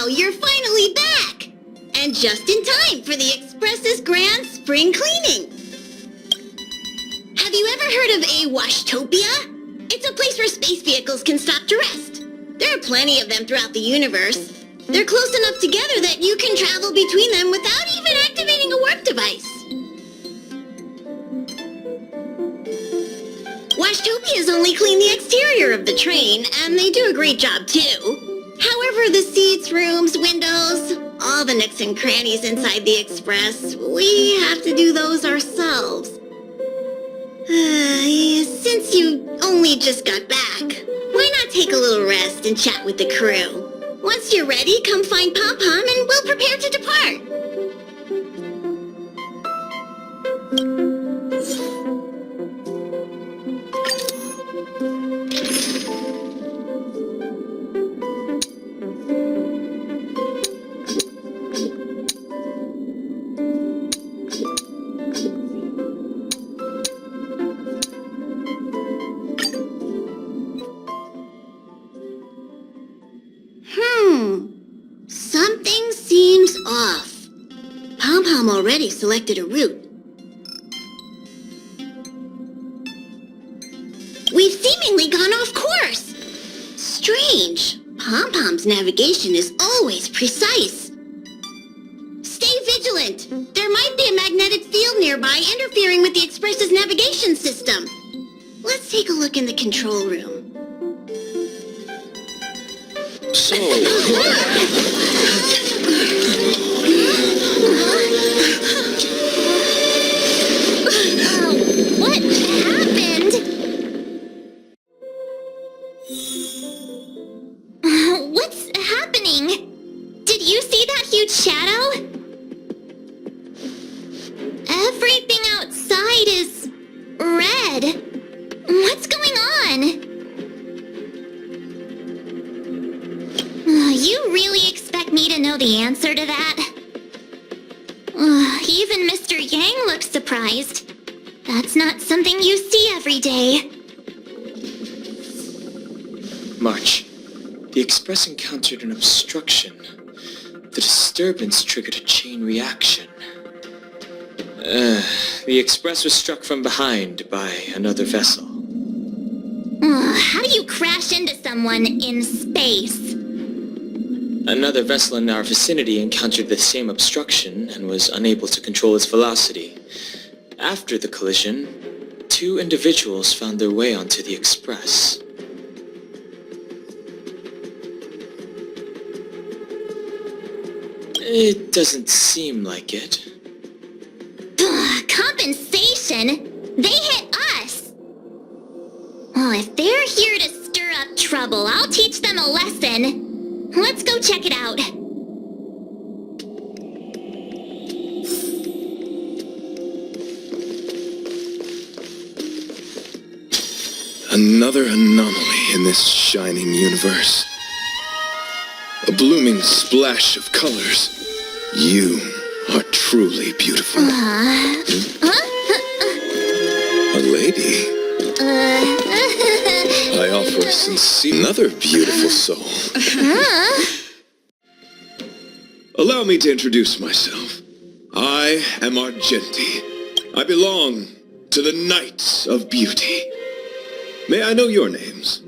Wow, you're finally back! And just in time for the Express's grand spring cleaning. Have you ever heard of a Washtopia? It's a place where space vehicles can stop to rest. There are plenty of them throughout the universe. They're close enough together that you can travel between them without even activating a warp device. Washtopias only clean the exterior of the train, and they do a great job too. However, the seats, rooms, windows, all the nooks and crannies inside the Express, we have to do those ourselves. Since you only just got back, why not take a little rest and chat with the crew? Once you're ready, come find Pom-Pom and we'll prepare to depart. Something seems off. Pom-Pom already selected a route. We've seemingly gone off course. Strange. Pom-Pom's navigation is always precise. Stay vigilant. There might be a magnetic field nearby interfering with the Express's navigation system. Let's take a look in the control room. So... What happened? What's happening? Did you see that huge shadow? Everything outside is red. What's going on? You really expect me to know the answer to that? Even Mr. Yang looks surprised. That's not something you see every day. March, the Express encountered an obstruction. The disturbance triggered a chain reaction. The Express was struck from behind by another vessel. How do you crash into someone in space? Another vessel in our vicinity encountered the same obstruction and was unable to control its velocity. After the collision, 2 individuals found their way onto the Express. It doesn't seem like it. Compensation? They hit us! Well, if they're here to stir up trouble, I'll teach them a lesson. Let's go check it out. Another anomaly in this shining universe. A blooming splash of colors. You are truly beautiful. A lady. I offer a sincere... Another beautiful soul. Allow me to introduce myself. I am Argenti. I belong to the Knights of Beauty. May I know your names?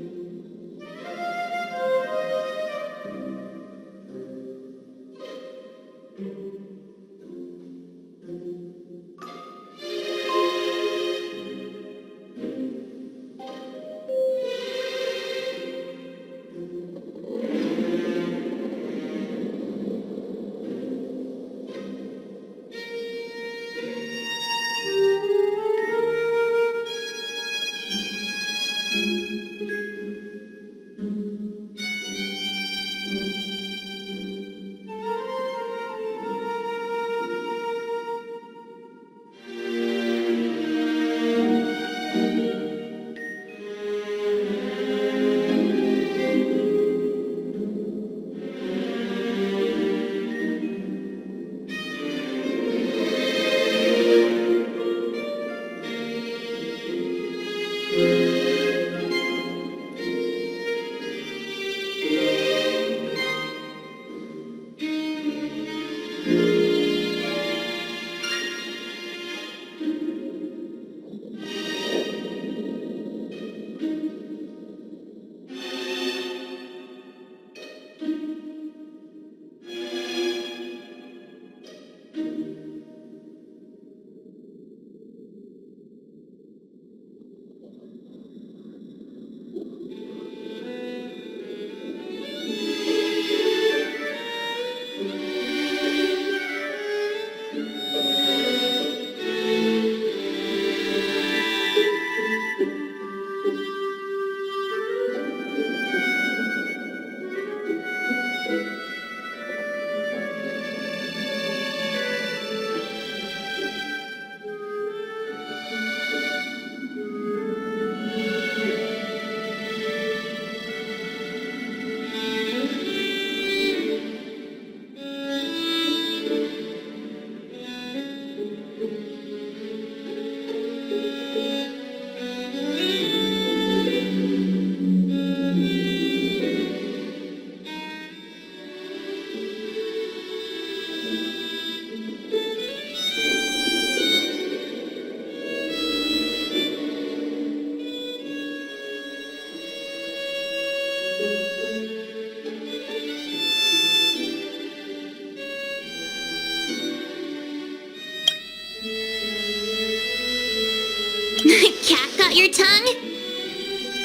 out your tongue?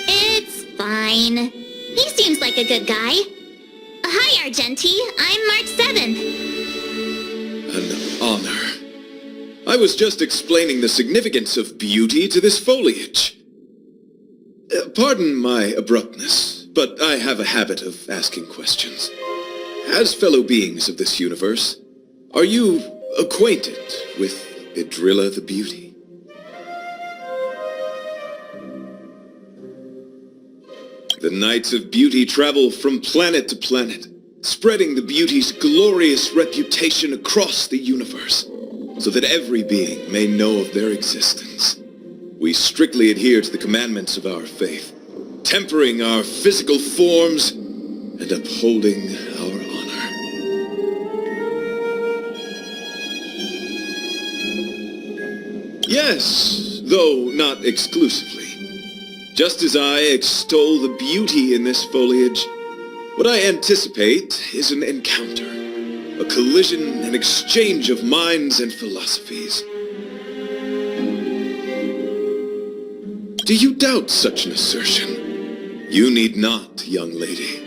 It's fine. He seems like a good guy. Hi, Argenti. I'm March 7th. An honor. I was just explaining the significance of beauty to this foliage. Pardon my abruptness, but I have a habit of asking questions. As fellow beings of this universe, are you acquainted with Idrilla the Beauty? The Knights of Beauty travel from planet to planet, spreading the beauty's glorious reputation across the universe, so that every being may know of their existence. We strictly adhere to the commandments of our faith, tempering our physical forms and upholding our honor. Yes, though not exclusively. Just as I extol the beauty in this foliage, what I anticipate is an encounter, a collision and exchange of minds and philosophies. Do you doubt such an assertion? You need not, young lady.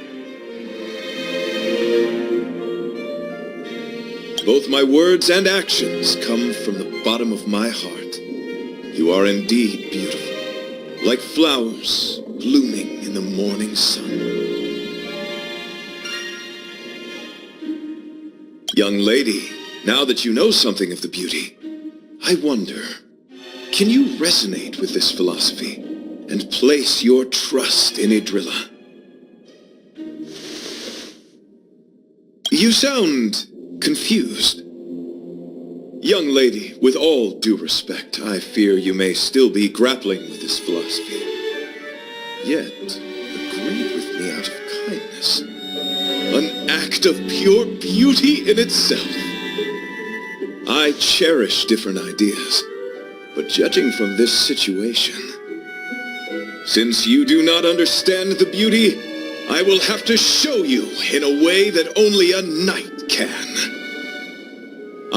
Both my words and actions come from the bottom of my heart. You are indeed beautiful, like flowers blooming in the morning sun. Young lady, now that you know something of the beauty, I wonder, can you resonate with this philosophy and place your trust in Idrilla? You sound confused. Young lady, with all due respect, I fear you may still be grappling with this philosophy. Yet, agreed with me out of kindness. An act of pure beauty in itself. I cherish different ideas, but judging from this situation, since you do not understand the beauty, I will have to show you in a way that only a knight can.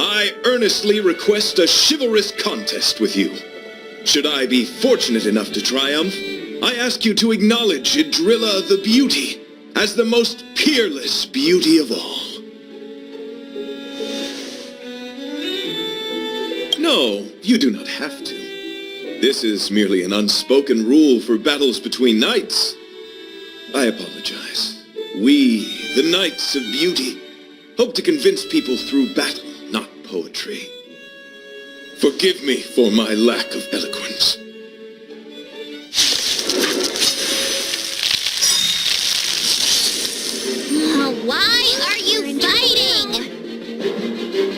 I earnestly request a chivalrous contest with you. Should I be fortunate enough to triumph, I ask you to acknowledge Idrilla the Beauty as the most peerless beauty of all. No, you do not have to. This is merely an unspoken rule for battles between knights. I apologize. We, the Knights of Beauty, hope to convince people through battle, not poetry. Forgive me for my lack of eloquence. Why are you fighting?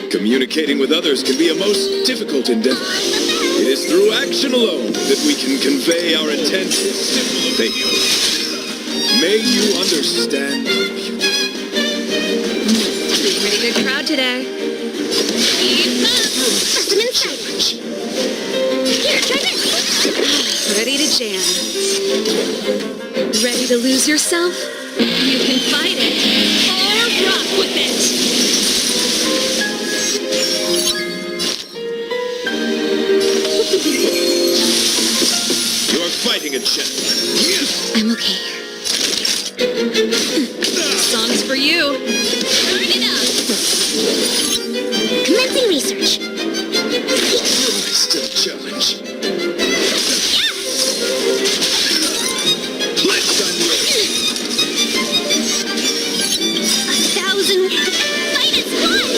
Communicating with others can be a most difficult endeavor. It is through action alone that we can convey our intent. Faith. May you understand beauty. Pretty good crowd today. That's an insight. Here, try this. Ready to jam. Ready to lose yourself? You can fight it or rock with it. You're fighting a champion. I'm okay. This song's for you. Turn it up. Commencing research. Still challenge. Let's unload. 1,000. Fight it, squad.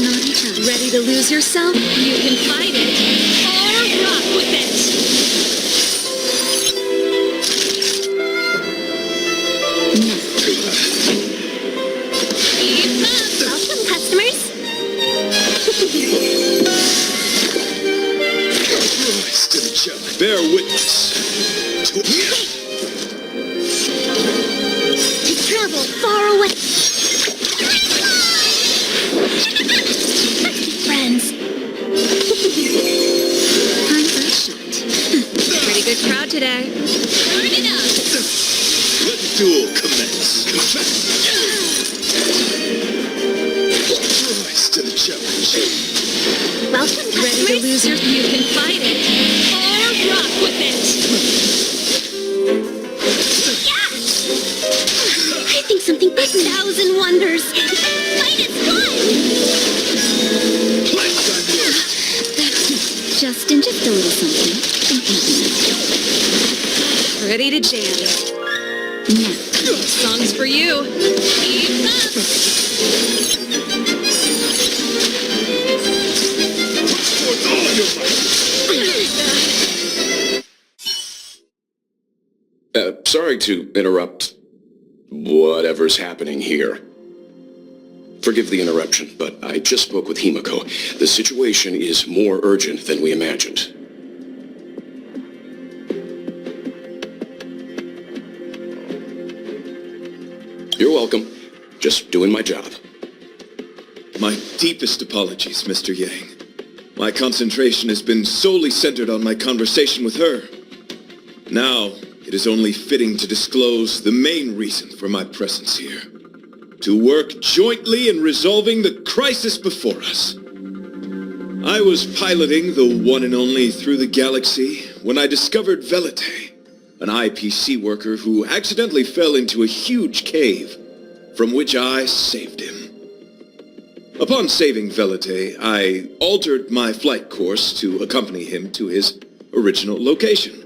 Not a chance. Ready to lose yourself? You can fight it or rock with it. Welcome, customers. Still challenge. Bear witness. To travel far away. Friends. I'm shot. Pretty good crowd today. Turn it up. Let the duel commence. Rise to the challenge. Welcome, Ready to customers. lose your... You can fight it or this! Fight is fun! That's Justin, just a little something. Ready to jam. Now, Song's for you. Keep up. Sorry to interrupt whatever's happening here. Forgive the interruption, but I just spoke with Himiko. The situation is more urgent than we imagined. You're welcome. Just doing my job. My deepest apologies, Mr. Yang. My concentration has been solely centered on my conversation with her. Now, it is only fitting to disclose the main reason for my presence here. To work jointly in resolving the crisis before us. I was piloting the one and only Through the Galaxy when I discovered Vete, an IPC worker who accidentally fell into a huge cave, from which I saved him. Upon saving Vete, I altered my flight course to accompany him to his original location.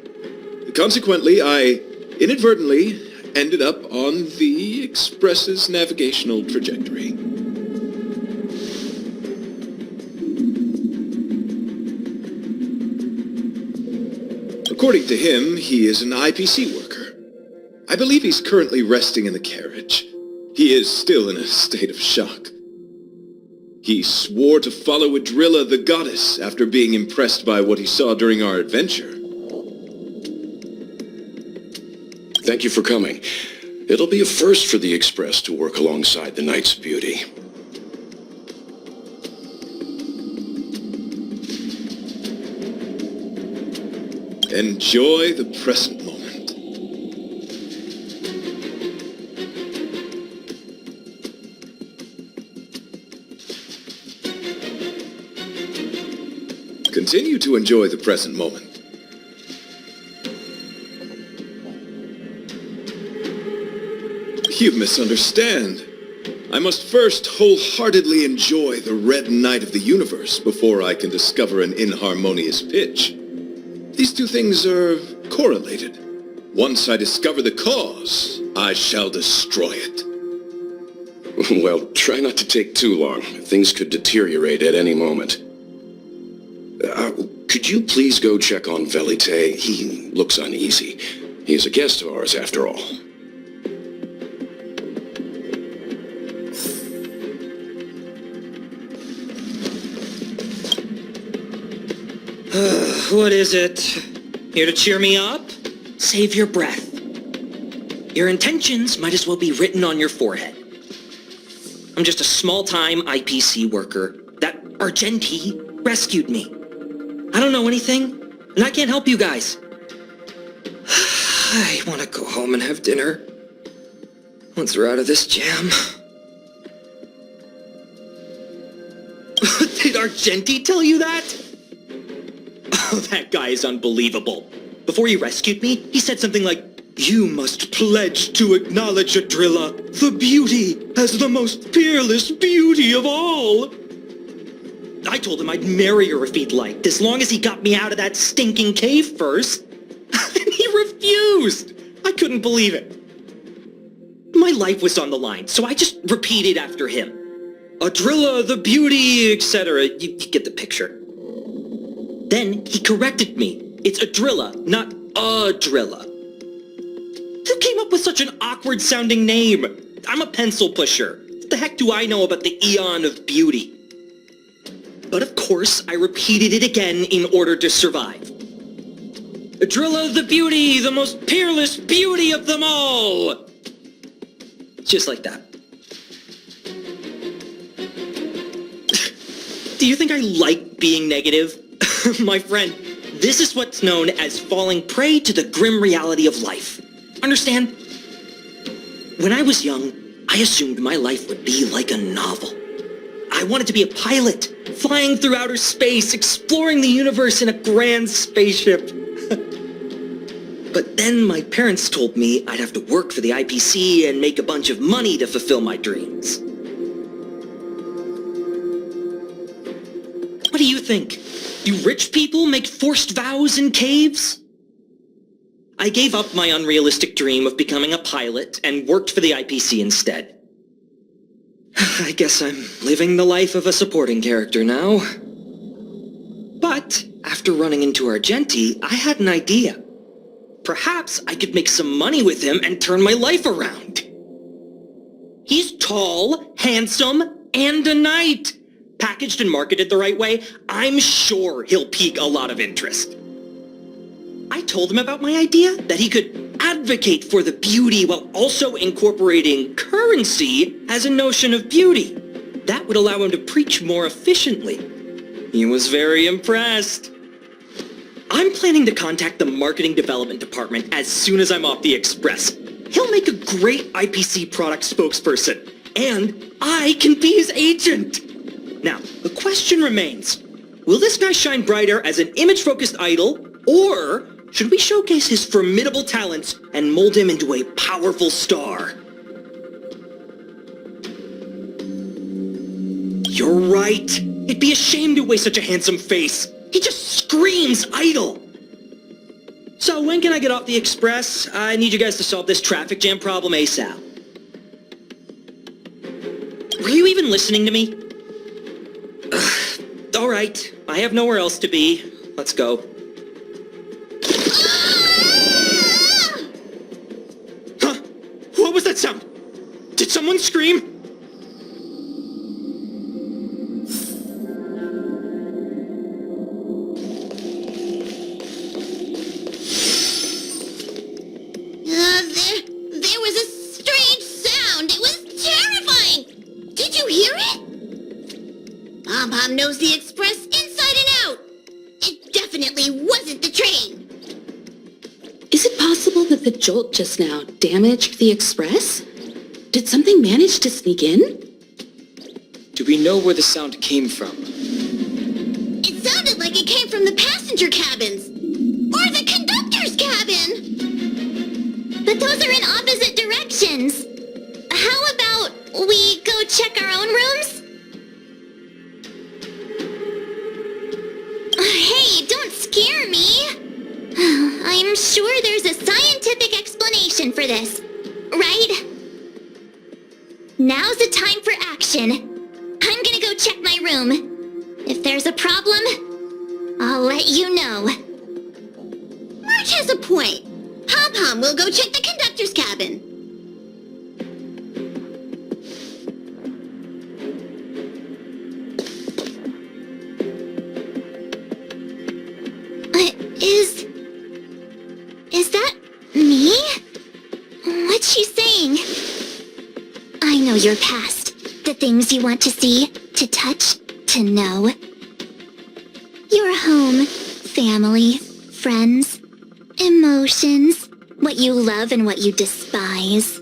Consequently, I inadvertently ended up on the Express's navigational trajectory. According to him, he is an IPC worker. I believe he's currently resting in the carriage. He is still in a state of shock. He swore to follow Adrilla the goddess after being impressed by what he saw during our adventure. Thank you for coming. It'll be a first for the Express to work alongside the Knight's Beauty. Enjoy the present moment. Continue to enjoy the present moment. You misunderstand. I must first wholeheartedly enjoy the red night of the universe before I can discover an inharmonious pitch. These two things are correlated. Once I discover the cause, I shall destroy it. Well, try not to take too long. Things could deteriorate at any moment. Could you please go check on Vete? He looks uneasy. He's a guest of ours, after all. What is it? Here to cheer me up? Save your breath. Your intentions might as well be written on your forehead. I'm just a small-time IPC worker. That Argenti rescued me. I don't know anything, and I can't help you guys. I want to go home and have dinner. Once we're out of this jam. Did Argenti tell you that? Oh, that guy is unbelievable. Before he rescued me, he said something like, "You must pledge to acknowledge Adrilla, the beauty, as the most peerless beauty of all." I told him I'd marry her if he'd liked, as long as he got me out of that stinking cave first. And he refused. I couldn't believe it. My life was on the line, so I just repeated after him. Adrilla, the beauty, etc. You get the picture. Then he corrected me. It's Adrilla, not Adrilla. Who came up with such an awkward-sounding name? I'm a pencil pusher. What the heck do I know about the Eon of Beauty? But of course, I repeated it again in order to survive. Adrilla the beauty, the most peerless beauty of them all! Just like that. Do you think I like being negative? My friend, this is what's known as falling prey to the grim reality of life. Understand? When I was young, I assumed my life would be like a novel. I wanted to be a pilot, flying through outer space, exploring the universe in a grand spaceship. But then my parents told me I'd have to work for the IPC and make a bunch of money to fulfill my dreams. What do you think? Do rich people make forced vows in caves? I gave up my unrealistic dream of becoming a pilot and worked for the IPC instead. I guess I'm living the life of a supporting character now. But after running into Argenti, I had an idea. Perhaps I could make some money with him and turn my life around. He's tall, handsome, and a knight. Packaged and marketed the right way, I'm sure he'll pique a lot of interest. I told him about my idea, that he could advocate for the beauty while also incorporating currency as a notion of beauty. That would allow him to preach more efficiently. He was very impressed. I'm planning to contact the marketing development department as soon as I'm off the Express. He'll make a great IPC product spokesperson, and I can be his agent. Now, the question remains, will this guy shine brighter as an image-focused idol, or should we showcase his formidable talents and mold him into a powerful star? You're right. It'd be a shame to waste such a handsome face. He just screams idol. So when can I get off the Express? I need you guys to solve this traffic jam problem ASAP. Were you even listening to me? All right, I have nowhere else to be. Let's go. Huh? What was that sound? Did someone scream? There was a strange sound. It was terrifying. Did you hear it? Pom-Pom knows the Express inside and out. It definitely wasn't the train. Is it possible that the jolt just now damaged the Express? Did something manage to sneak in? Do we know where the sound came from? It sounded like it came from the passenger cabins. Or the conductor's cabin. But those are in opposite directions. How about we go check our own rooms? Hey, don't scare me. I'm sure there's a scientific explanation for this, right? Now's the time for action. I'm gonna go check my room. If there's a problem, I'll let you know. March has a point. Pom-Pom will go check the conductor's cabin. Is that me? What's she saying? I know your past. The things you want to see, to touch, to know. Your home, family, friends, emotions, what you love and what you despise.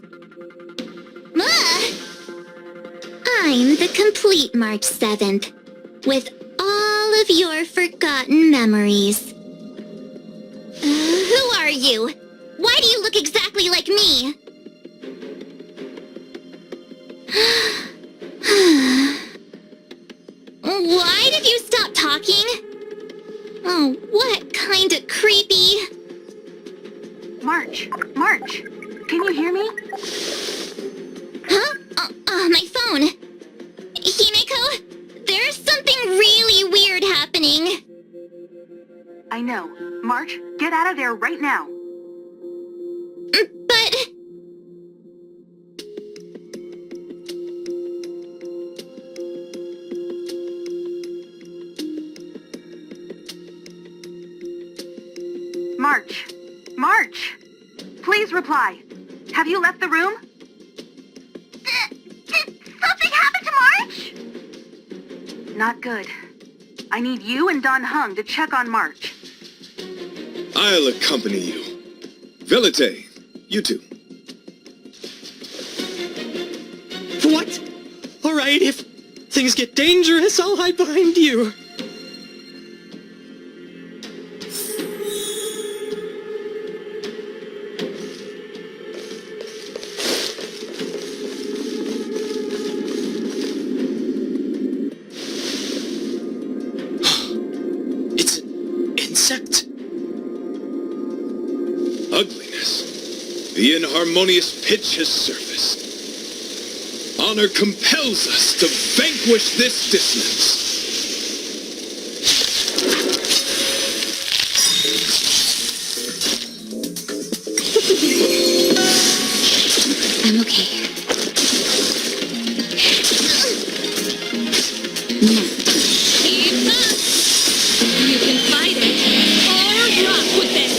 I'm the complete March 7th, with all of your forgotten memories. Who are you? Why do you look exactly like me? Why did you stop talking? Oh, what kind of creepy... March, can you hear me? Huh? My phone. Himeko, there's something really weird happening. I know. March, get out of there right now. But... March! Please reply. Have you left the room? Did something happen to March? Not good. I need you and Don Hung to check on March. I'll accompany you. Vete, you too. What? All right, if things get dangerous, I'll hide behind you. The inharmonious pitch has surfaced. Honor compels us to vanquish this dissonance. I'm okay. Keep up! You can fight it, or rock with it!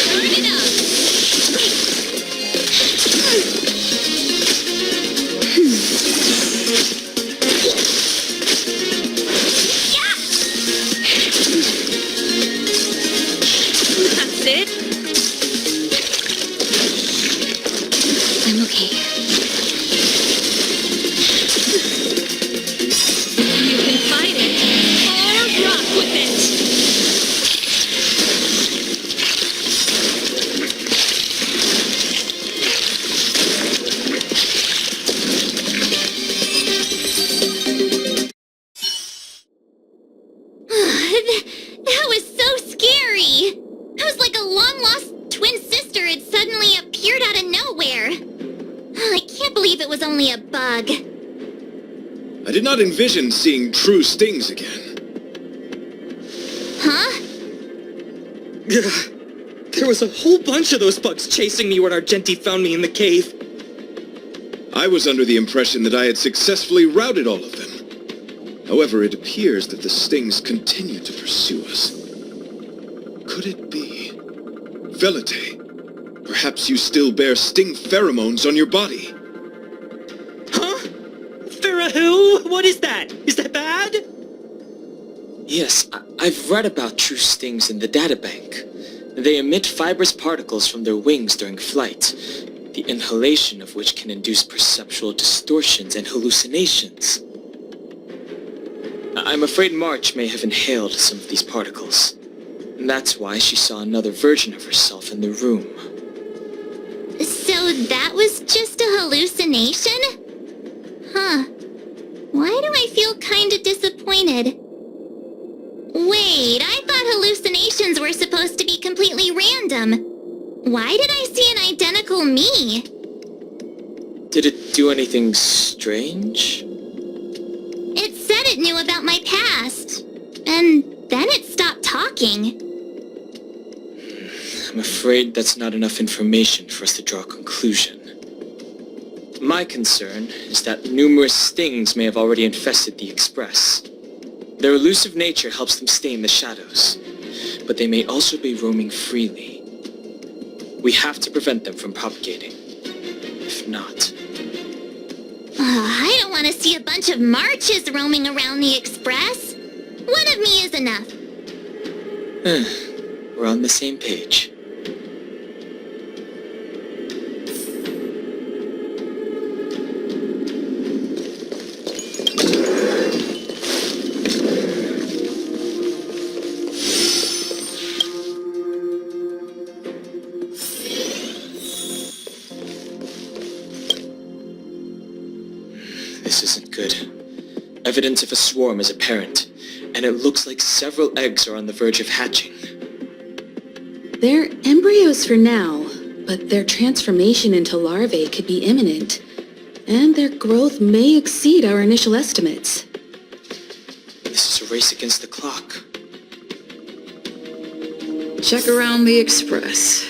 Turn it up! That's it? I'm okay. You can fight it, or rock with it! That was so scary! I was like a long-lost twin sister had suddenly appeared out of nowhere. I can't believe it was only a bug. I did not envision seeing true stings again. Huh? There was a whole bunch of those bugs chasing me when Argenti found me in the cave. I was under the impression that I had successfully routed all of them. However, it appears that the stings continue to pursue us. Could it be? Vete, perhaps you still bear sting pheromones on your body. Huh? Farahil? What is that? Is that bad? Yes, I've read about true stings in the databank. They emit fibrous particles from their wings during flight, the inhalation of which can induce perceptual distortions and hallucinations. I'm afraid March may have inhaled some of these particles. And that's why she saw another version of herself in the room. So that was just a hallucination? Huh. Why do I feel kinda disappointed? Wait, I thought hallucinations were supposed to be completely random. Why did I see an identical me? Did it do anything strange? It said it knew about my past. And then it stopped talking. I'm afraid that's not enough information for us to draw a conclusion. My concern is that numerous stings may have already infested the Express. Their elusive nature helps them stay in the shadows, but they may also be roaming freely. We have to prevent them from propagating. If not... I don't want to see a bunch of marches roaming around the Express. One of me is enough. We're on the same page. This isn't good. Evidence of a swarm is apparent, and it looks like several eggs are on the verge of hatching. They're embryos for now, but their transformation into larvae could be imminent, and their growth may exceed our initial estimates. This is a race against the clock. Check around the Express.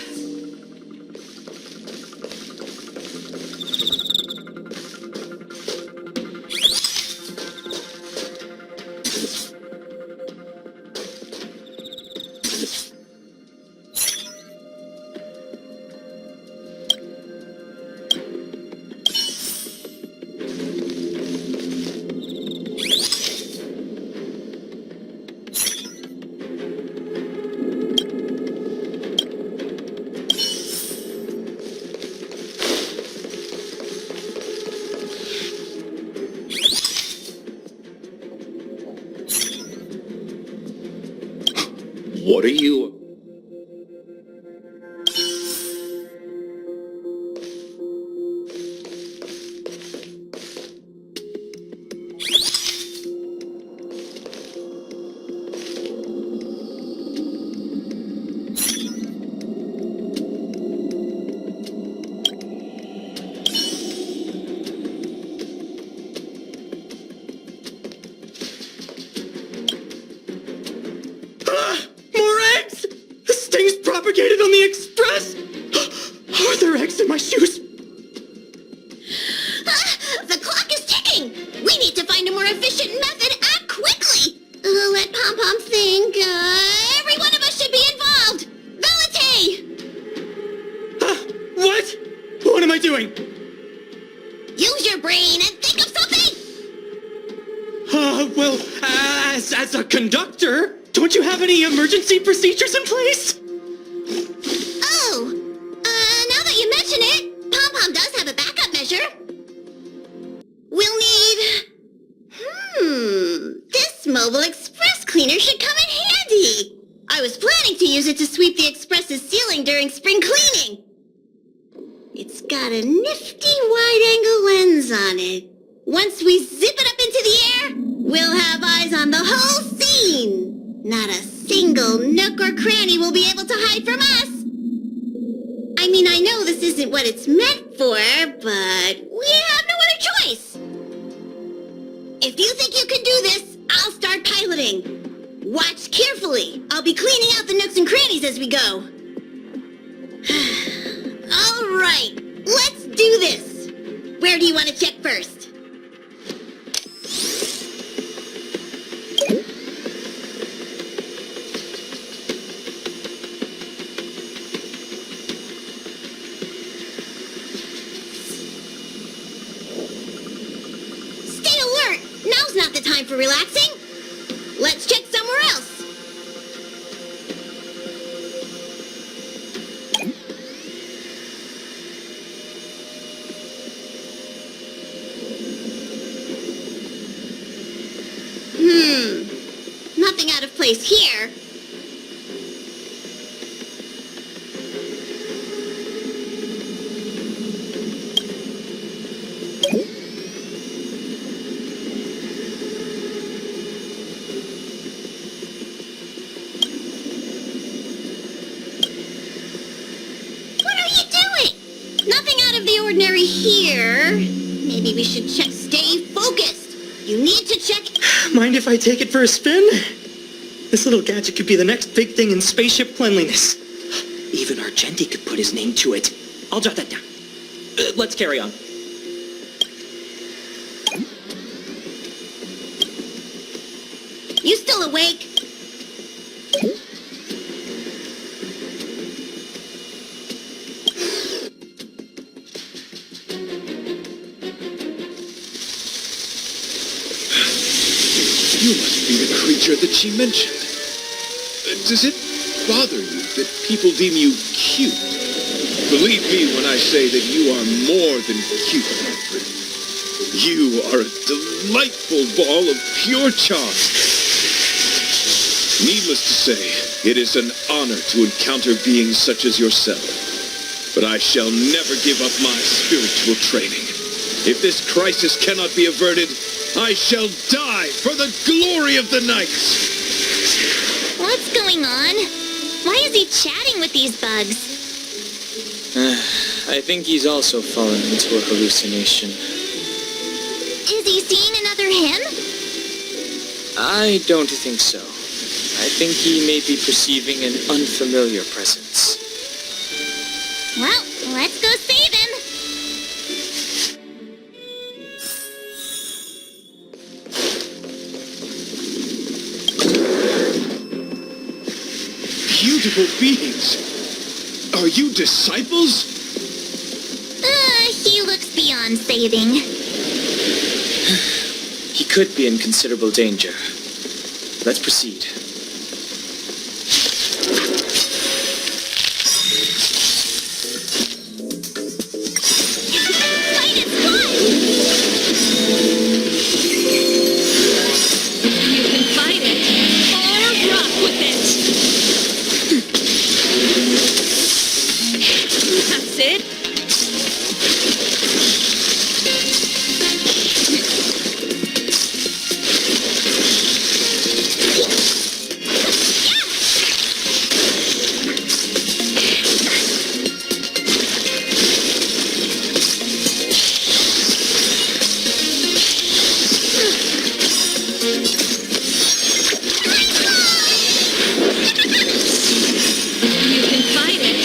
What are you... your brain and think of something! Well, as a conductor, don't you have any emergency procedures in place? Oh, now that you mention it, Pom-Pom does have a backup measure. We'll need... this mobile express cleaner should come in handy. I was planning to use it to sweep the express's ceiling during spring cleaning. It's got a nifty wide-angle lens on it. Once we zip it up into the air, we'll have eyes on the whole scene. Not a single nook or cranny will be able to hide from us. I mean, I know this isn't what it's meant for, but we have no other choice. If you think you can do this, I'll start piloting. Watch carefully. I'll be cleaning out the nooks and crannies as we go. All right, let's do this. Where do you want to check first? Stay alert. Now's not the time for relaxing. Let's check somewhere else. Nothing out of place here. What are you doing? Nothing out of the ordinary here. Maybe we should check. Stay focused. You need to check. Mind if I take it for a spin? This little gadget could be the next big thing in spaceship cleanliness. Even Argenti could put his name to it. I'll jot that down. Let's carry on. You still awake? You must be the creature that she mentioned. Does it bother you that people deem you cute? Believe me when I say that you are more than cute. You are a delightful ball of pure charm. Needless to say, it is an honor to encounter beings such as yourself. But I shall never give up my spiritual training. If this crisis cannot be averted, I shall die for the glory of the night! What's going on? Why is he chatting with these bugs? I think he's also fallen into a hallucination. Is he seeing another him? I don't think so. I think he may be perceiving an unfamiliar presence. Well, let's go save him. Beautiful beings! Are you disciples? He looks beyond saving. He could be in considerable danger. Let's proceed. Fight its blood! You can fight it, or rock with it. That's it. You can fight it,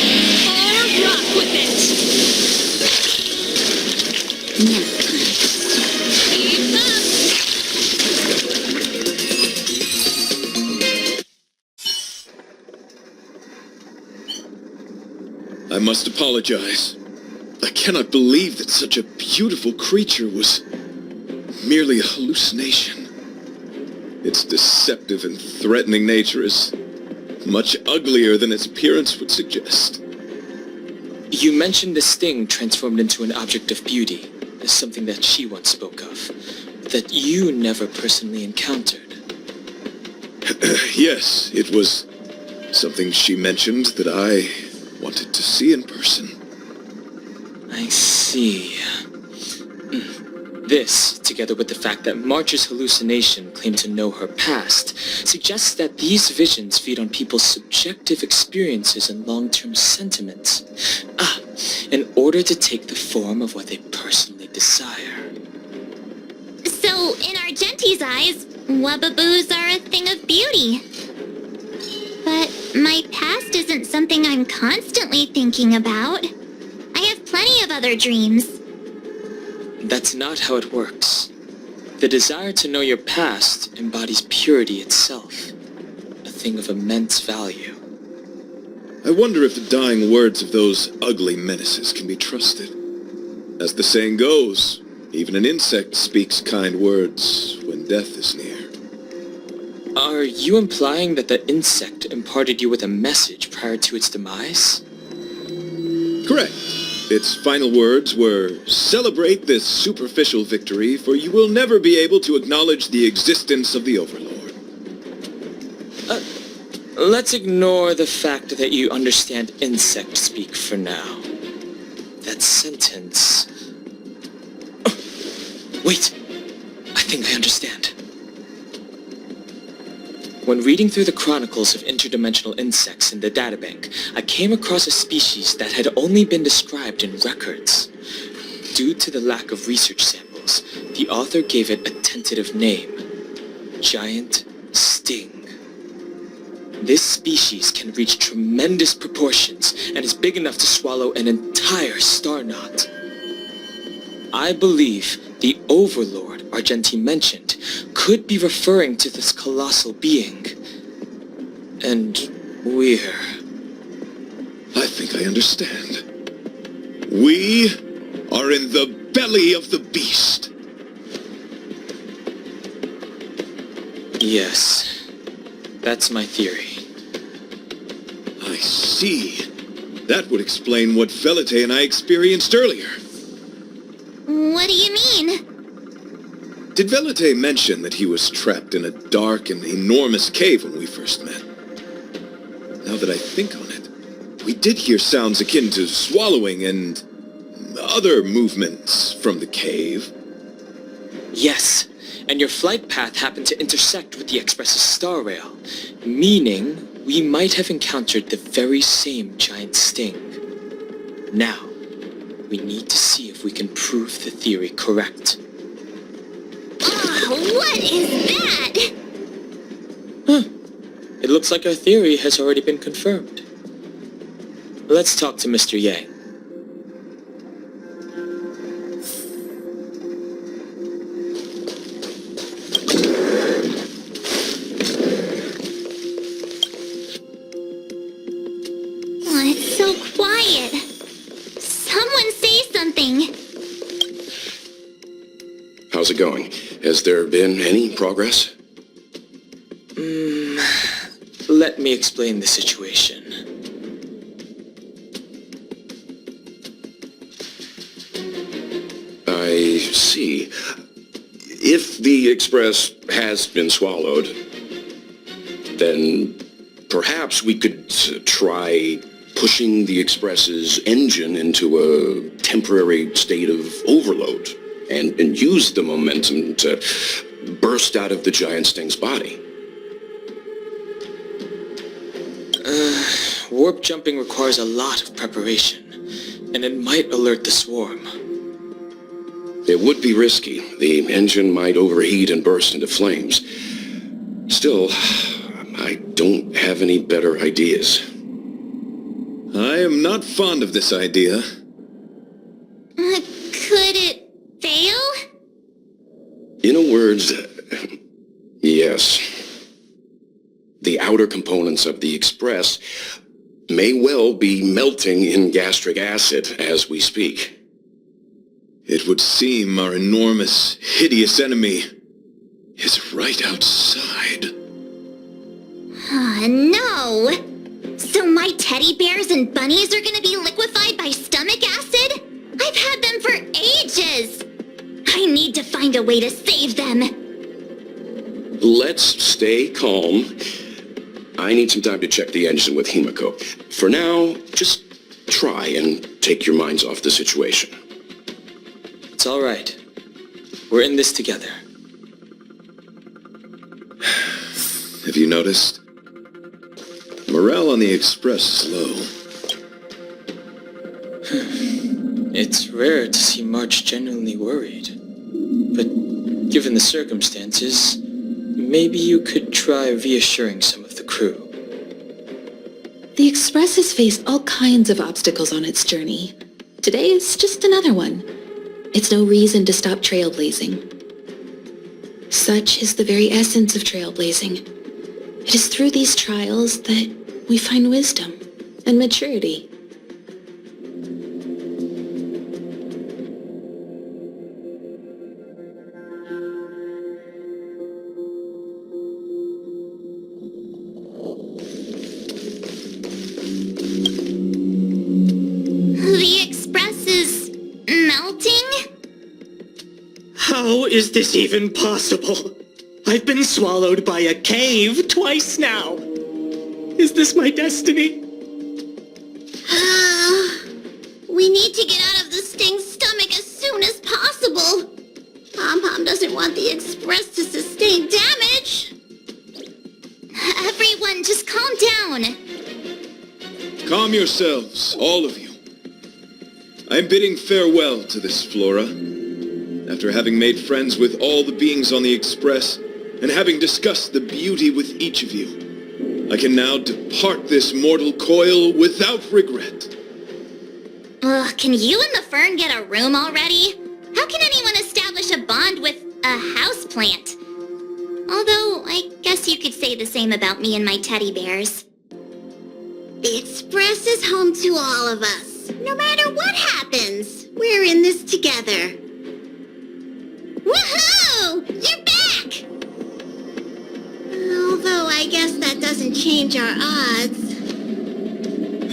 or rock with it. Keep up. I must apologize. I cannot believe that such a beautiful creature was merely a hallucination. Its deceptive and threatening nature is much uglier than its appearance would suggest. You mentioned the sting transformed into an object of beauty, as something that she once spoke of, that you never personally encountered. Yes, it was something she mentioned that I wanted to see in person. I see. This, together with the fact that March's hallucination claimed to know her past, suggests that these visions feed on people's subjective experiences and long-term sentiments. In order to take the form of what they personally desire. So, in Argenti's eyes, wubbaboos are a thing of beauty. But my past isn't something I'm constantly thinking about. I have plenty of other dreams. That's not how it works. The desire to know your past embodies purity itself, a thing of immense value. I wonder if the dying words of those ugly menaces can be trusted. As the saying goes, even an insect speaks kind words when death is near. Are you implying that the insect imparted you with a message prior to its demise? Correct. Its final words were, "Celebrate this superficial victory, for you will never be able to acknowledge the existence of the Overlord." Let's ignore the fact that you understand insect speak for now. That sentence... Oh, wait! I think I understand. When reading through the chronicles of interdimensional insects in the databank, I came across a species that had only been described in records. Due to the lack of research samples, the author gave it a tentative name: Giant Sting. This species can reach tremendous proportions and is big enough to swallow an entire star knot. I believe the Overlord Argenti mentioned could be referring to this colossal being. And we're... I think I understand. We are in the belly of the beast. Yes, that's my theory. I see. That would explain what Vete and I experienced earlier. What do you mean? Did Vete mention that he was trapped in a dark and enormous cave when we first met? Now that I think on it, we did hear sounds akin to swallowing and other movements from the cave. Yes, and your flight path happened to intersect with the Express's Star Rail, meaning we might have encountered the very same giant sting. Now, we need to see if we can prove the theory correct. What is that? It looks like our theory has already been confirmed. Let's talk to Mr. Yang. Oh, it's so quiet. Someone say something. How's it going? Has there been any progress? Let me explain the situation. I see. If the Express has been swallowed, then perhaps we could try pushing the Express's engine into a temporary state of overload and use the momentum to burst out of the giant sting's body. Warp jumping requires a lot of preparation, and it might alert the swarm. It would be risky. The engine might overheat and burst into flames. Still, I don't have any better ideas. I am not fond of this idea. Could it fail? In a word, yes. The outer components of the Express may well be melting in gastric acid as we speak. It would seem our enormous, hideous enemy is right outside. No! So my teddy bears and bunnies are gonna be liquefied by stomach acid? I've had them for ages! I need to find a way to save them! Let's stay calm. I need some time to check the engine with Himiko. For now, just try and take your minds off the situation. It's all right. We're in this together. Have you noticed? Morale on the Express is low. It's rare to see March genuinely worried. But given the circumstances, maybe you could try reassuring some of the crew. The Express has faced all kinds of obstacles on its journey. Today is just another one. It's no reason to stop trailblazing. Such is the very essence of trailblazing. It is through these trials that we find wisdom and maturity. The Express is melting? How is this even possible? I've been swallowed by a cave twice now. Is this my destiny? We need to get out of the Sting's stomach as soon as possible. Pom-Pom doesn't want the Express to sustain damage. Everyone, just calm down. Calm yourselves, all of you. I'm bidding farewell to this Flora. After having made friends with all the beings on the Express, and having discussed the beauty with each of you, I can now depart this mortal coil without regret. Ugh, can you and the Fern get a room already? How can anyone establish a bond with a houseplant? Although, I guess you could say the same about me and my teddy bears. The Express is home to all of us. No matter what happens, we're in this together. Woohoo! You're back! Although I guess that doesn't change our odds.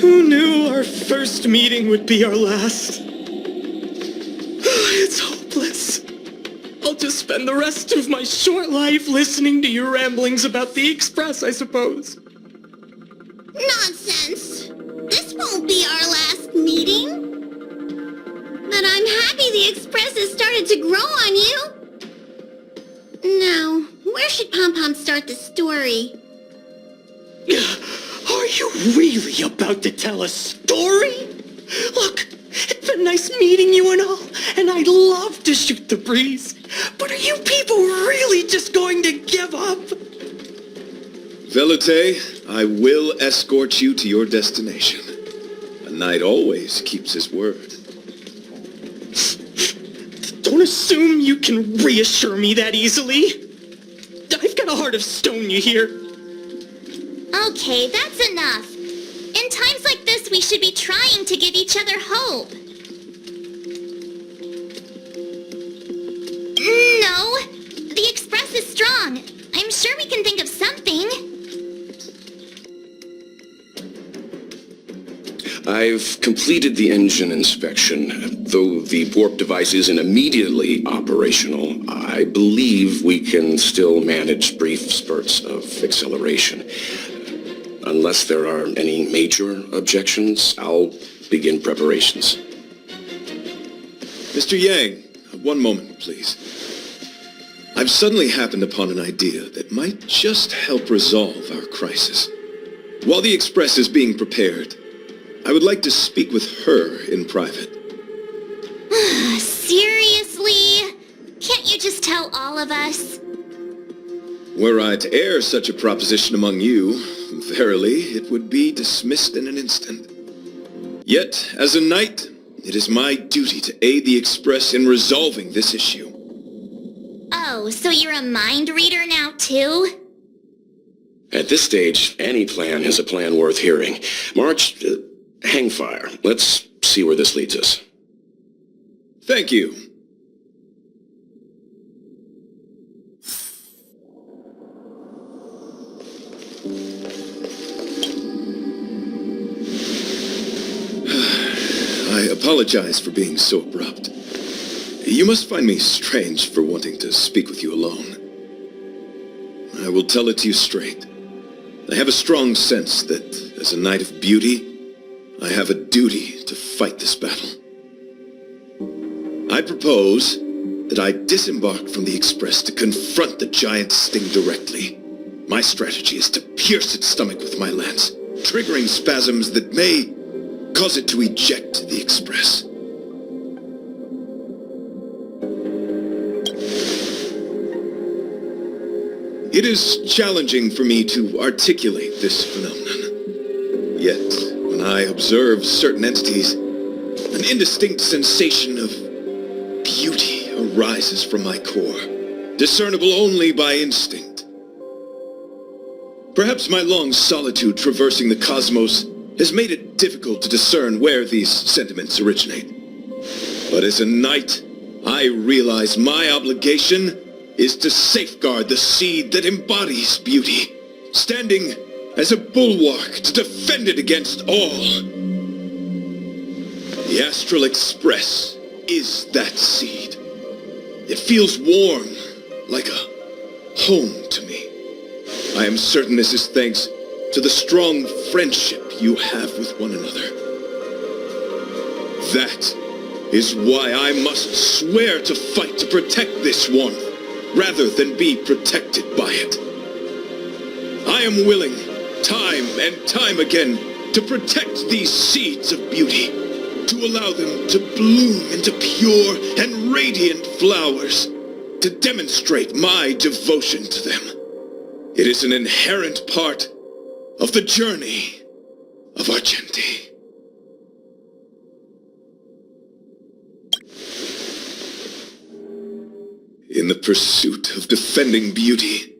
Who knew our first meeting would be our last? It's hopeless. I'll just spend the rest of my short life listening to your ramblings about the Express, I suppose. Nonsense! This won't be our last meeting. But I'm happy the Express has started to grow on you. Now, where should Pom-Pom start the story? Are you really about to tell a story? Look, it's been nice meeting you and all, and I'd love to shoot the breeze. But are you people really just going to give up? Vete, I will escort you to your destination. A knight always keeps his word. Don't assume you can reassure me that easily. I've got a heart of stone, you hear? Okay, that's enough. In times like this, we should be trying to give each other hope. No, the Express is strong. I'm sure we can think of something. I've completed the engine inspection. Though the warp device isn't immediately operational, I believe we can still manage brief spurts of acceleration. Unless there are any major objections, I'll begin preparations. Mr. Yang, one moment, please. I've suddenly happened upon an idea that might just help resolve our crisis. While the Express is being prepared, I would like to speak with her in private. Seriously? Can't you just tell all of us? Were I to air such a proposition among you, verily, it would be dismissed in an instant. Yet, as a knight, it is my duty to aid the Express in resolving this issue. Oh, so you're a mind reader now, too? At this stage, any plan is a plan worth hearing. March, hang fire. Let's see where this leads us. Thank you. I apologize for being so abrupt. You must find me strange for wanting to speak with you alone. I will tell it to you straight. I have a strong sense that, as a knight of beauty, I have a duty to fight this battle. I propose that I disembark from the Express to confront the giant sting directly. My strategy is to pierce its stomach with my lance, triggering spasms that may cause it to eject the Express. It is challenging for me to articulate this phenomenon. Yet, when I observe certain entities, an indistinct sensation of beauty arises from my core, discernible only by instinct. Perhaps my long solitude traversing the cosmos has made it difficult to discern where these sentiments originate. But as a knight, I realize my obligation is to safeguard the seed that embodies beauty, standing as a bulwark to defend it against all. The Astral Express is that seed. It feels warm, like a home to me. I am certain this is thanks to the strong friendship you have with one another. That is why I must swear to fight to protect this warmth, rather than be protected by it. I am willing, time and time again, to protect these seeds of beauty, to allow them to bloom into pure and radiant flowers, to demonstrate my devotion to them. It is an inherent part of the journey of Argenti. In the pursuit of defending beauty,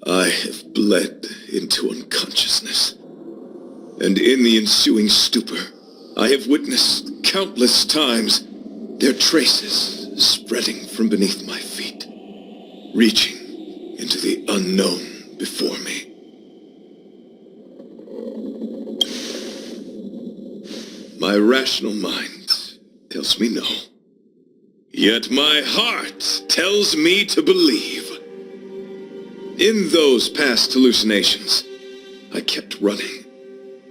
I have bled into unconsciousness. And in the ensuing stupor, I have witnessed countless times their traces spreading from beneath my feet, reaching into the unknown before me. My rational mind tells me no. Yet my heart tells me to believe. In those past hallucinations, I kept running.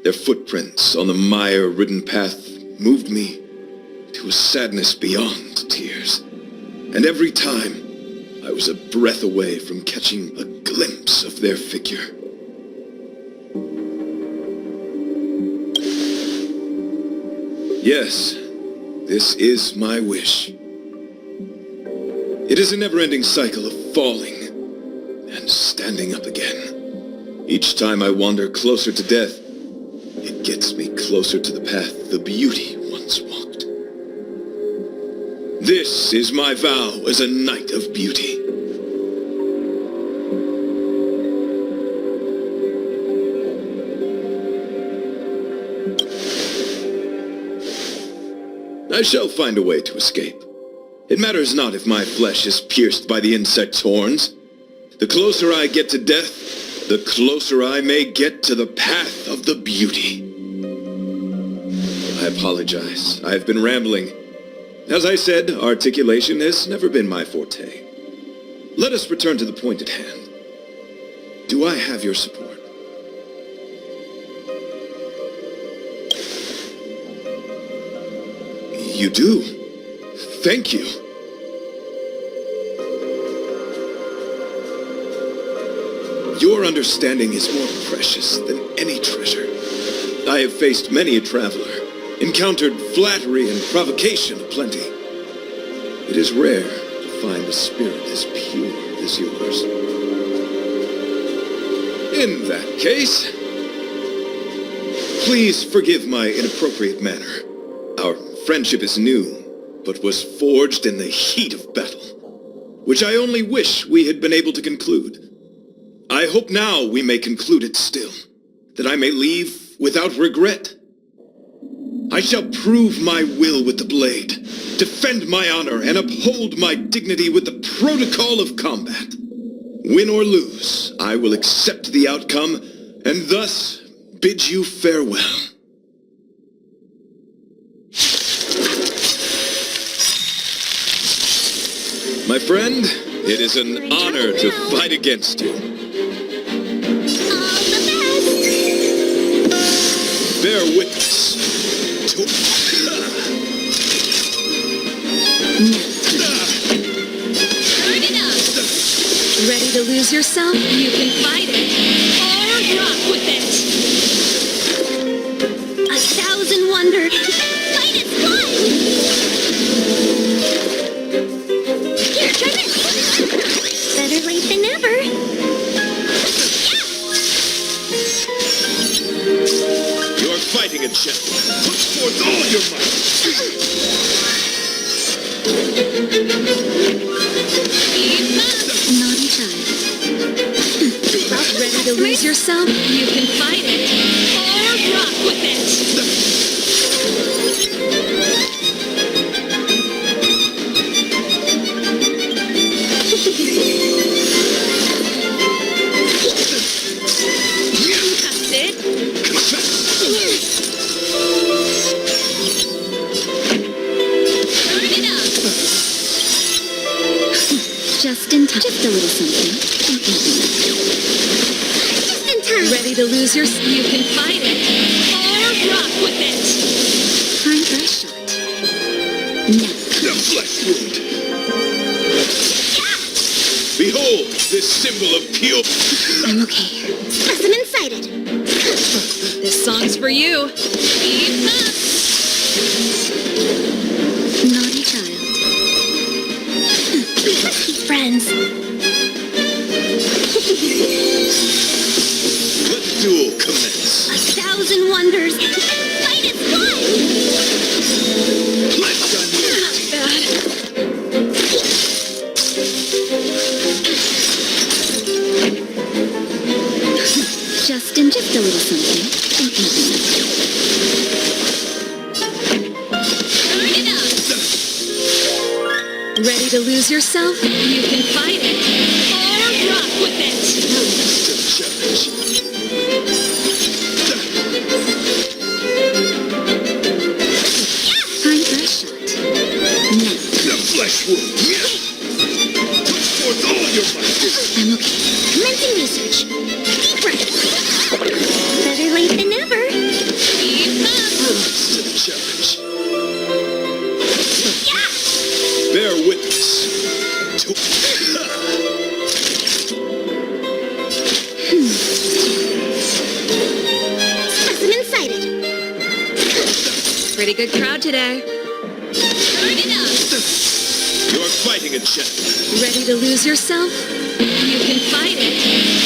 Their footprints on the mire-ridden path moved me to a sadness beyond tears. And every time, I was a breath away from catching a glimpse of their figure. Yes, this is my wish. It is a never-ending cycle of falling and standing up again. Each time I wander closer to death, it gets me closer to the path the beauty once walked. This is my vow as a knight of beauty. I shall find a way to escape. It matters not if my flesh is pierced by the insect's horns. The closer I get to death, the closer I may get to the path of the beauty. I apologize. I have been rambling. As I said, articulation has never been my forte. Let us return to the point at hand. Do I have your support? You do. Thank you. Your understanding is more precious than any treasure. I have faced many a traveler, encountered flattery and provocation aplenty. It is rare to find a spirit as pure as yours. In that case, please forgive my inappropriate manner. Our friendship is new, but was forged in the heat of battle, which I only wish we had been able to conclude. I hope now we may conclude it still, that I may leave without regret. I shall prove my will with the blade, defend my honor, and uphold my dignity with the protocol of combat. Win or lose, I will accept the outcome, and thus bid you farewell. My friend, it is an honor to fight against you. All the best! Bear witness to... Turn it up! Ready to lose yourself? You can fight it. Or rock with it! 1,000 wonders! Fight it, fly! Here, try this! Better late than never! You're fighting a champion. Put forth all your might. Naughty child. Ready to lose yourself? You can fight it. Or rock with it! That's it! Turn it up! Just in time. Just a little something. Just in time! Ready to lose yourself? You can fight it! Or rock with it! Time for a shot. Now. The flesh wound. Behold, this symbol of pure... I'm okay. Specimen sighted! This song's for you. Keep up! Naughty child. Let's be friends. Let the duel commence. 1,000 wonders! Fight it, fly! Let's unleash. Bad. Just a little something. Turn it up! Ready to lose yourself? You can fight it! Or rock with it! Time for a shot. Now. The flesh wound. Put forth all your might. I'm okay. Commencing research. Deep breath. Better late than never. Keep up! Rise to the challenge. Yeah! Bear witness to... Specimen sighted. Pretty good crowd today. Turn it up! You're fighting a champion. Ready to lose yourself? You can fight it!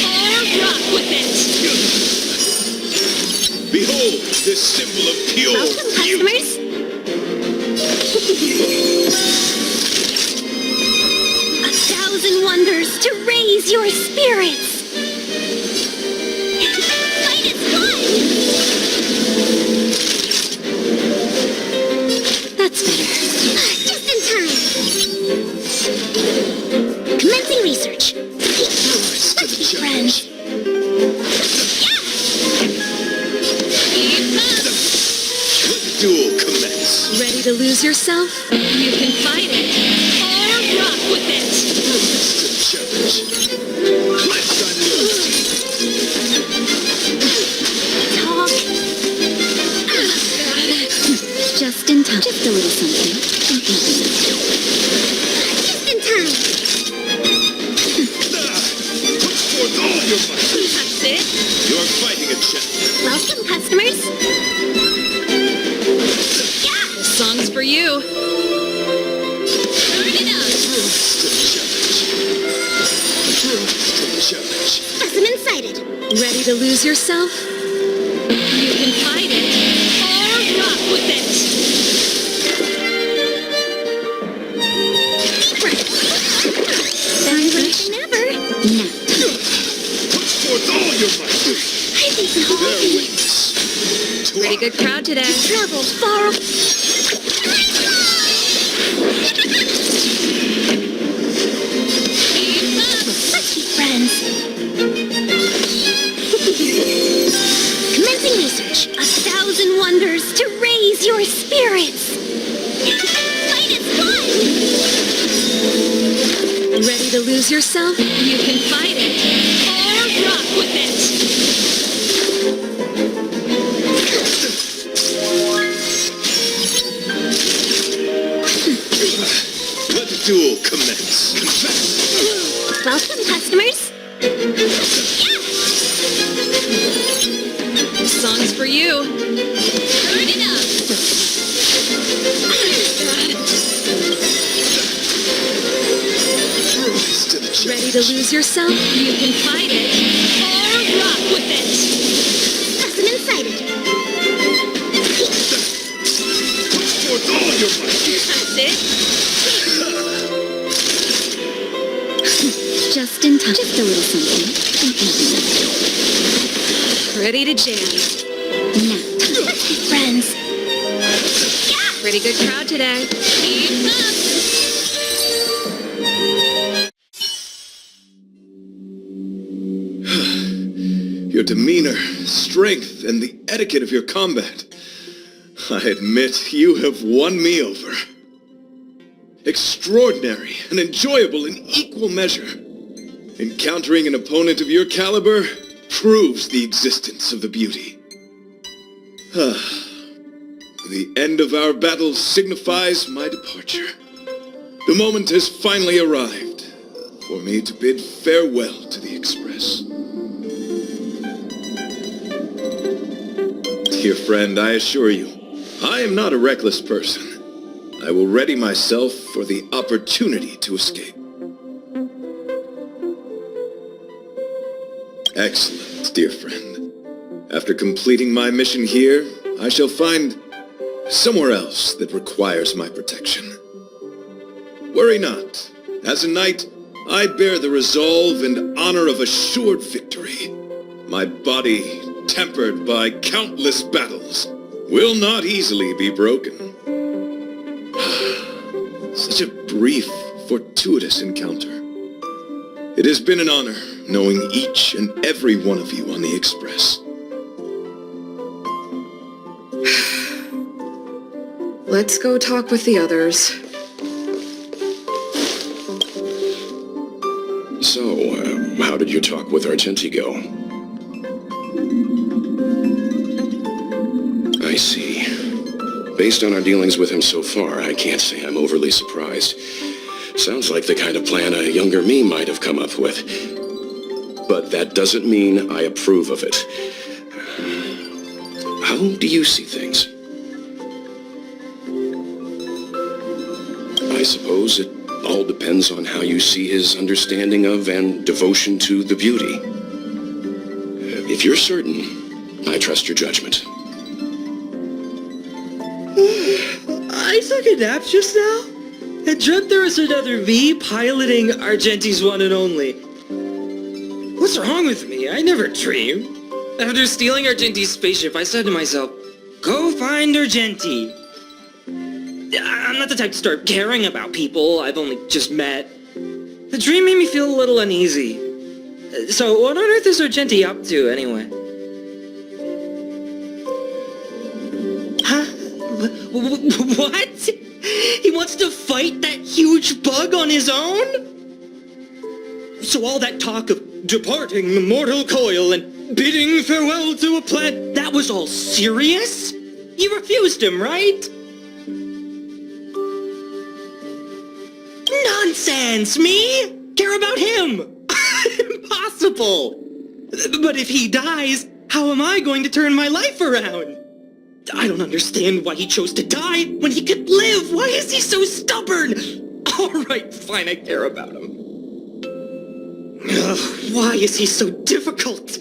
Or rock with it! Behold, this symbol of pure Welcome, beauty. customers! 1,000 wonders to raise your spirits! Fight it, fly! That's better. Just in time! Commencing research. Rise to Let's the be challenge. friends. Keep up! Let the duel commence. Ready to lose yourself? You can fight it! Or rock with it! Rise to the challenge. Let's unleash. Talk! Just in time. Just a little something. Just in time! Put forth all your might. That's it! You're fighting a champion. Welcome, customers! Yeah! This song's for you. Turn it up! Rise to the challenge. Rise to the challenge. Specimen sighted! Ready to lose yourself? You can fight it! Or rock with it! Deep breath! Better late than never! Now. Put forth all your might. I think so. Bear witness to... Pretty good crowd today. Traveled far. Let's be friends. Commencing research. 1,000 wonders to raise your spirits. Fight is fun! Ready to lose yourself? You can fight it. Or rock with it. Let the duel commence. Welcome, customers. This song's for you. Turn it up. Rise to the challenge. Ready to lose yourself? You can fight it. Or rock with it. Specimen sighted. Forth all your might. That's it. Just in time. Just a little something. Ready to jam. Now, let's be friends. Pretty good crowd today. Keep up. Your demeanor, strength, and the etiquette of your combat. I admit you have won me over. Extraordinary and enjoyable in equal measure. Encountering an opponent of your caliber proves the existence of the beauty. The end of our battle signifies my departure. The moment has finally arrived for me to bid farewell to the Express. Dear friend, I assure you, I am not a reckless person. I will ready myself for the opportunity to escape. Excellent, dear friend. After completing my mission here, I shall find somewhere else that requires my protection. Worry not. As a knight, I bear the resolve and honor of assured victory. My body, tempered by countless battles, will not easily be broken. Such a brief, fortuitous encounter. It has been an honor knowing each and every one of you on the Express. Let's go talk with the others. So, how did your talk with Argenti go? I see. Based on our dealings with him so far, I can't say I'm overly surprised. Sounds like the kind of plan a younger me might have come up with. But that doesn't mean I approve of it. How do you see things? I suppose it all depends on how you see his understanding of and devotion to the beauty. If you're certain, I trust your judgment. I took a nap just now and dreamt there was another me piloting Argenti's one and only. What's wrong with me? I never dream. After stealing Argenti's spaceship, I said to myself, go find Argenti. I'm not the type to start caring about people I've only just met. The dream made me feel a little uneasy. So what on earth is Argenti up to, anyway? Huh? What? He wants to fight that huge bug on his own? So all that talk of departing the mortal coil and bidding farewell to a planet, that was all serious? You refused him, right? Nonsense! Me? Care about him? Impossible! But if he dies, how am I going to turn my life around? I don't understand why he chose to die when he could live. Why is he so stubborn? Alright, fine, I care about him. Ugh, why is he so difficult?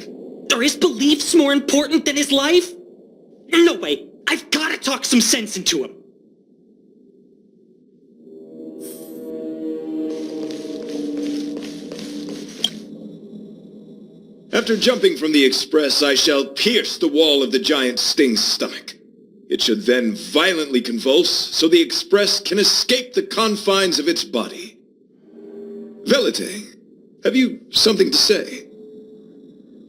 Are his beliefs more important than his life? No way, I've gotta talk some sense into him. After jumping from the express, I shall pierce the wall of the giant sting's stomach. It should then violently convulse so the express can escape the confines of its body. Vete, have you something to say?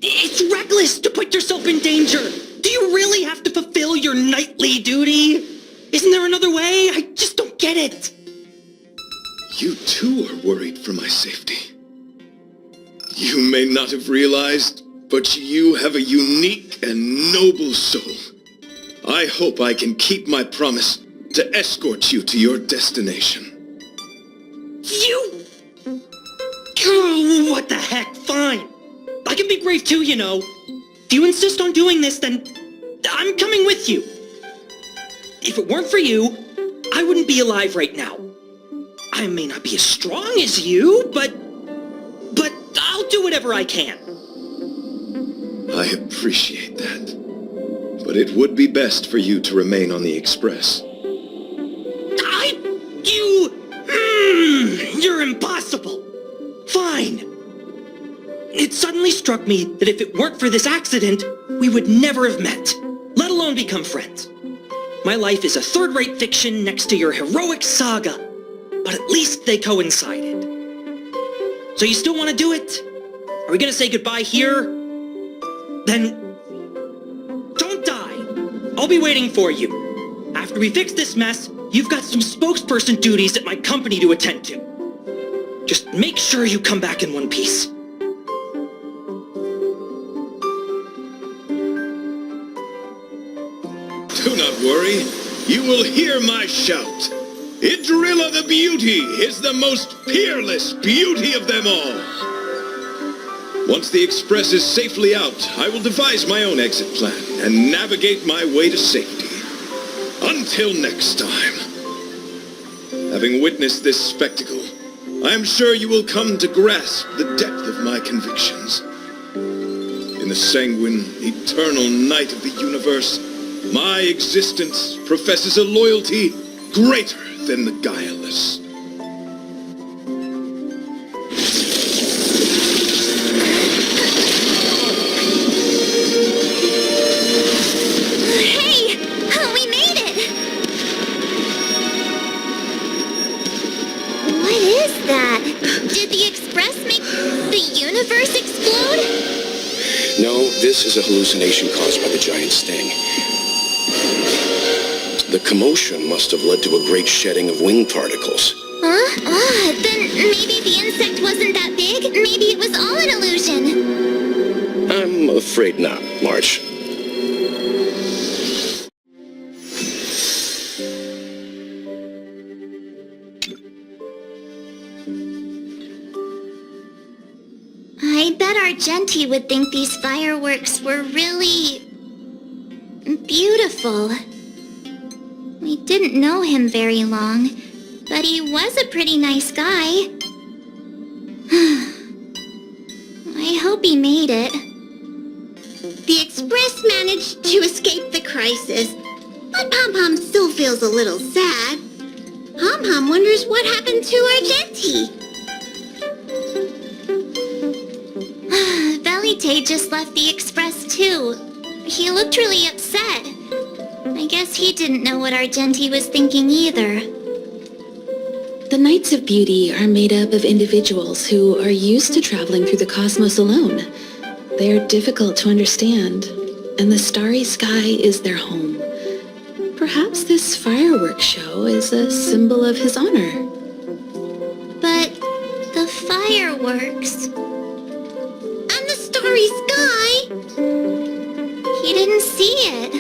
It's reckless to put yourself in danger. Do you really have to fulfill your knightly duty? Isn't there another way? I just don't get it. You too are worried for my safety. You may not have realized, but you have a unique and noble soul. I hope I can keep my promise to escort you to your destination. You... Oh, what the heck? Fine. I can be brave too, you know. If you insist on doing this, then I'm coming with you. If it weren't for you, I wouldn't be alive right now. I may not be as strong as you, but I'll do whatever I can. I appreciate that. But it would be best for you to remain on the express. You're impossible. Fine. It suddenly struck me that if it weren't for this accident, we would never have met, let alone become friends. My life is a third-rate fiction next to your heroic saga, but at least they coincided. So you still want to do it? Are we gonna say goodbye here? Then don't die. I'll be waiting for you. After we fix this mess, you've got some spokesperson duties at my company to attend to. Just make sure you come back in one piece. Do not worry. You will hear my shout. Idrilla the Beauty is the most peerless beauty of them all. Once the express is safely out, I will devise my own exit plan and navigate my way to safety. Until next time. Having witnessed this spectacle, I am sure you will come to grasp the depth of my convictions. In the sanguine, eternal night of the universe, my existence professes a loyalty greater than the guileless. Hey! We made it! What is that? Did the express make the universe explode? No, this is a hallucination caused by the giant sting. The commotion must have led to a great shedding of wing particles. Huh? Then maybe the insect wasn't that big? Maybe it was all an illusion? I'm afraid not, March. I bet Argenti would think these fireworks were really beautiful. We didn't know him very long, but he was a pretty nice guy. I hope he made it. The Express managed to escape the crisis, but Pom-Pom still feels a little sad. Pom-Pom wonders what happened to Argenti. Vete just left the Express too. He looked really upset. I guess he didn't know what Argenti was thinking either. The Knights of Beauty are made up of individuals who are used to traveling through the cosmos alone. They are difficult to understand, and the starry sky is their home. Perhaps this fireworks show is a symbol of his honor. But the fireworks... and the starry sky... he didn't see it.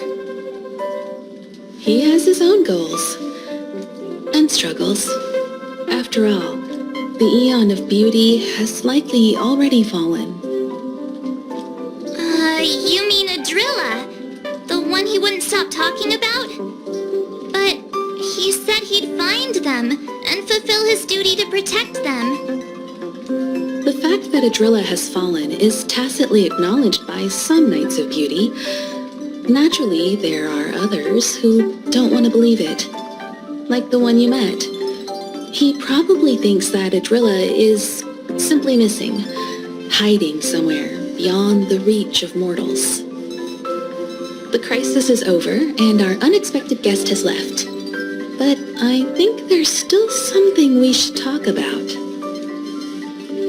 He has his own goals and struggles. After all, the Eon of Beauty has likely already fallen. You mean Idrilla? The one he wouldn't stop talking about? But he said he'd find them and fulfill his duty to protect them. The fact that Idrilla has fallen is tacitly acknowledged by some Knights of Beauty. Naturally, there are others who don't want to believe it. Like the one you met. He probably thinks that Idrilla is simply missing, hiding somewhere, beyond the reach of mortals. The crisis is over, and our unexpected guest has left. But I think there's still something we should talk about.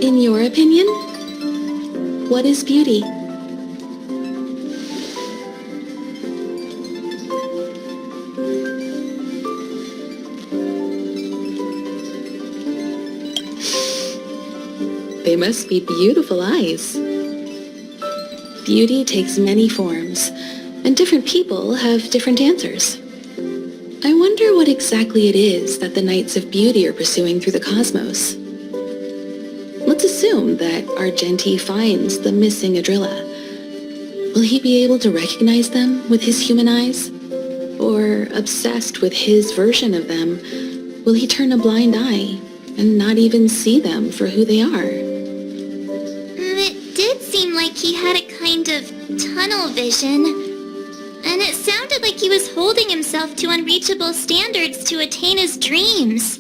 In your opinion, what is beauty? They must be beautiful eyes. Beauty takes many forms, and different people have different answers. I wonder what exactly it is that the Knights of Beauty are pursuing through the cosmos. Let's assume that Argenti finds the missing Adrilla. Will he be able to recognize them with his human eyes? Or, obsessed with his version of them, will he turn a blind eye and not even see them for who they are? It did seem like he had a kind of tunnel vision. And it sounded like he was holding himself to unreachable standards to attain his dreams.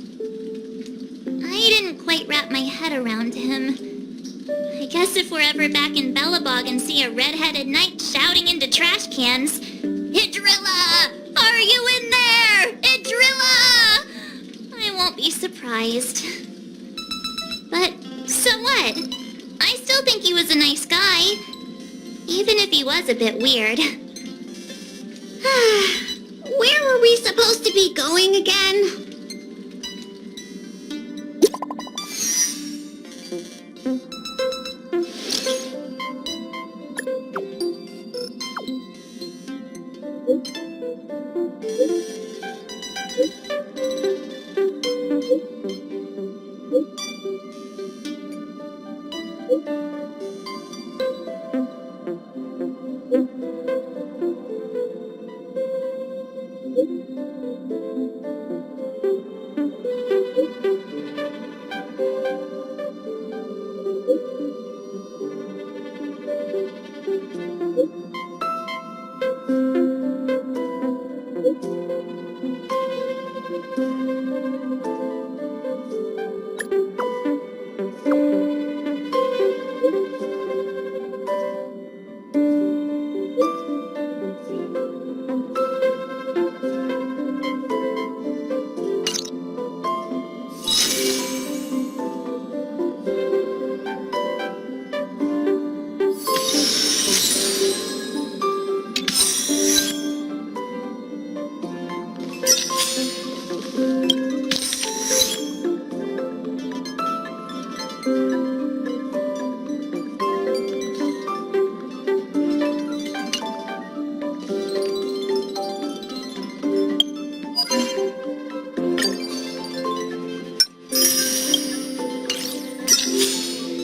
I didn't quite wrap my head around him. I guess if we're ever back in Bellabog and see a red-headed knight shouting into trash cans, "Idrilla! Are you in there? Idrilla!" I won't be surprised. But so what? I still think he was a nice guy, even if he was a bit weird. Where were we supposed to be going again?